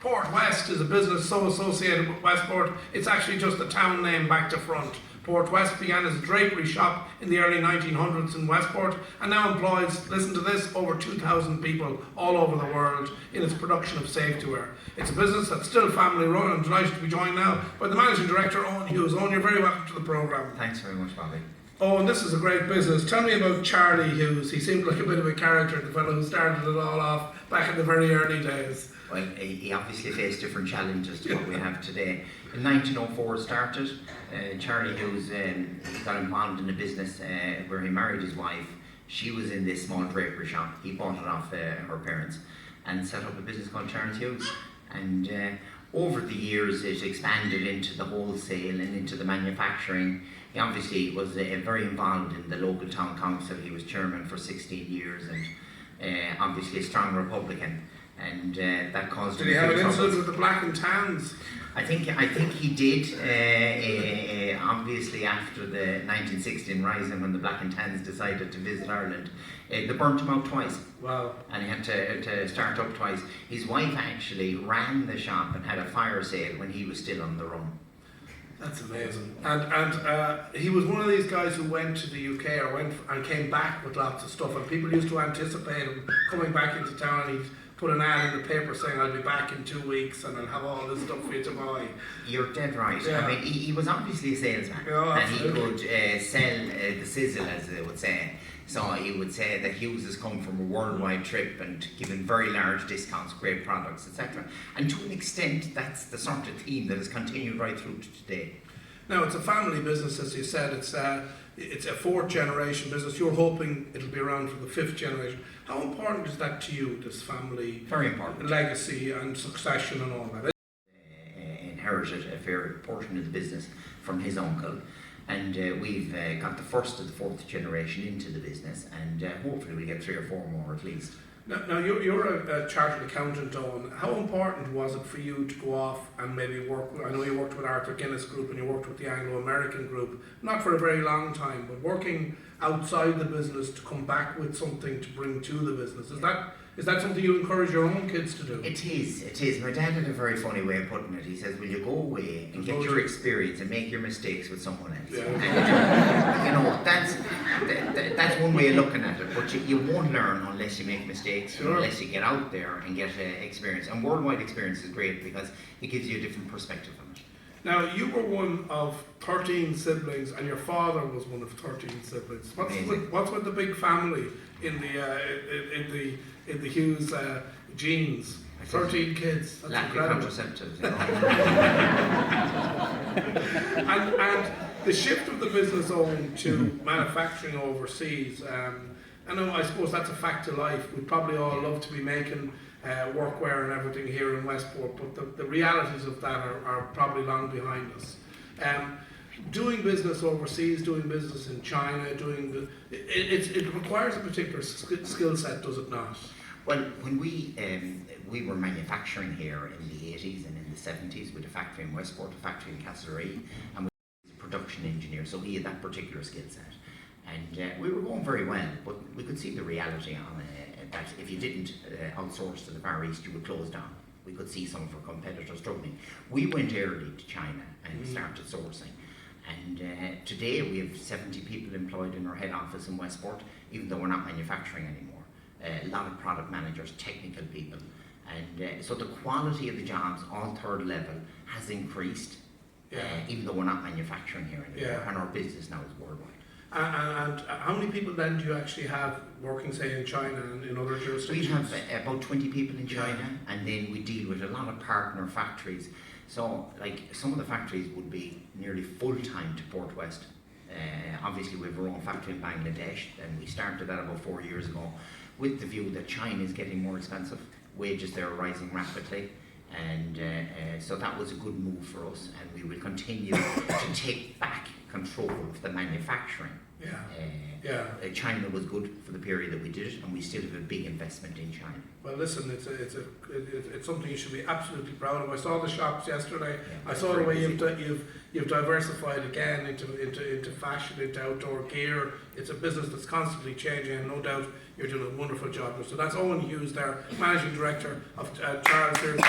Portwest is a business so associated with Westport, it's actually just the town name back to front. Portwest began as a drapery shop in the early 1900s in Westport and now employs, listen to this, over 2,000 people all over the world in its production of safety wear. It's a business that's still family run. I'm delighted to be joined now by the Managing Director, Owen Hughes. Owen, you're very welcome to the programme. Thanks very much, Bobby. Owen, this is a great business. Tell me about Charlie Hughes. He seemed like a bit of a character, the fellow who started it all off back in the very early days. Well, he obviously faced different challenges to what we have today. In 1904 it started. Charlie Hughes got involved in a business where he married his wife. She was in this small drapery shop. He bought it off her parents and set up a business called Charles Hughes. And over the years it expanded into the wholesale and into the manufacturing. He obviously was very involved in the local town council. He was chairman for 16 years and obviously a strong Republican. And that caused Did he have an incident with the black and tans? I think he did. Obviously, after the 1916 rising, when the Black and Tans decided to visit Ireland, they burnt him out twice. Wow! And he had to start up twice. His wife actually ran the shop and had a fire sale when he was still on the run. That's amazing. And he was one of these guys who went to the UK and came back with lots of stuff, and people used to anticipate him coming back into town. And he'd put an ad in the paper saying, I'll be back in 2 weeks and I'll have all this stuff for you to buy. You're dead right. Yeah. I mean, he was obviously a salesman. Yeah, and he could sell the sizzle, as they would say. So he would say that Hughes has come from a worldwide trip and given very large discounts, great products, etc. And to an extent, that's the sort of theme that has continued right through to today. Now, it's a family business, as you said. It's a fourth generation business. You're hoping it'll be around for the fifth generation. How important is that to you, this family? Very important. Legacy and succession and all that? Inherited a fair portion of the business from his uncle, and we've got the first of the fourth generation into the business, and hopefully we'll get 3 or 4 more at least. Now you're a chartered accountant, Owen. How important was it for you to go off and maybe work? I know you worked with Arthur Guinness Group and you worked with the Anglo-American Group, not for a very long time, but working outside the business to come back with something to bring to the business. Is that something you encourage your own kids to do? It is. My dad had a very funny way of putting it. He says, will you go away and get your experience and make your mistakes with someone else? Yeah. And, that's one way of looking at it, but you won't learn unless you make mistakes, sure. Unless you get out there and get experience. And worldwide experience is great because it gives you a different perspective on it. Now, you were one of 13 siblings and your father was one of 13 siblings. What's with the big family in the Hughes genes? 13 kids. That's lack incredible. Of contraceptives. and the shift of the business on to manufacturing overseas, I suppose that's a fact of life. We'd probably all love to be making workwear and everything here in Westport, but the realities of that are probably long behind us. Doing business overseas, doing business in China, it requires a particular skill set, does it not? Well, when we were manufacturing here in the 80s and in the 70s with a factory in Westport, a factory in Castlereagh, and we were a production engineer, so he had that particular skill set. And we were going very well, but we could see the reality on that if you didn't outsource to the Far East, you would close down. We could see some of our competitors struggling. We went early to China and started sourcing. And today we have 70 people employed in our head office in Westport, even though we're not manufacturing anymore. A lot of product managers, technical people. And so the quality of the jobs, all third level, has increased, even though we're not manufacturing here anymore. And our business now is worldwide. And how many people then do you actually have working, say, in China and in other jurisdictions? We have about 20 people in China, and then we deal with a lot of partner factories. So, like, some of the factories would be nearly full-time to Portwest. Obviously, we have our own factory in Bangladesh, and we started that about 4 years ago with the view that China is getting more expensive. Wages there are rising rapidly. And so that was a good move for us, and we will continue to take back control of the manufacturing. China was good for the period that we did it, and we still have a big investment in China. Well, listen, it's something you should be absolutely proud of. I saw the shops yesterday. Yeah, I saw the way you've diversified again into fashion, into outdoor gear. It's a business that's constantly changing, and no doubt you're doing a wonderful job. So that's Owen Hughes there, Managing Director of Charles Sears.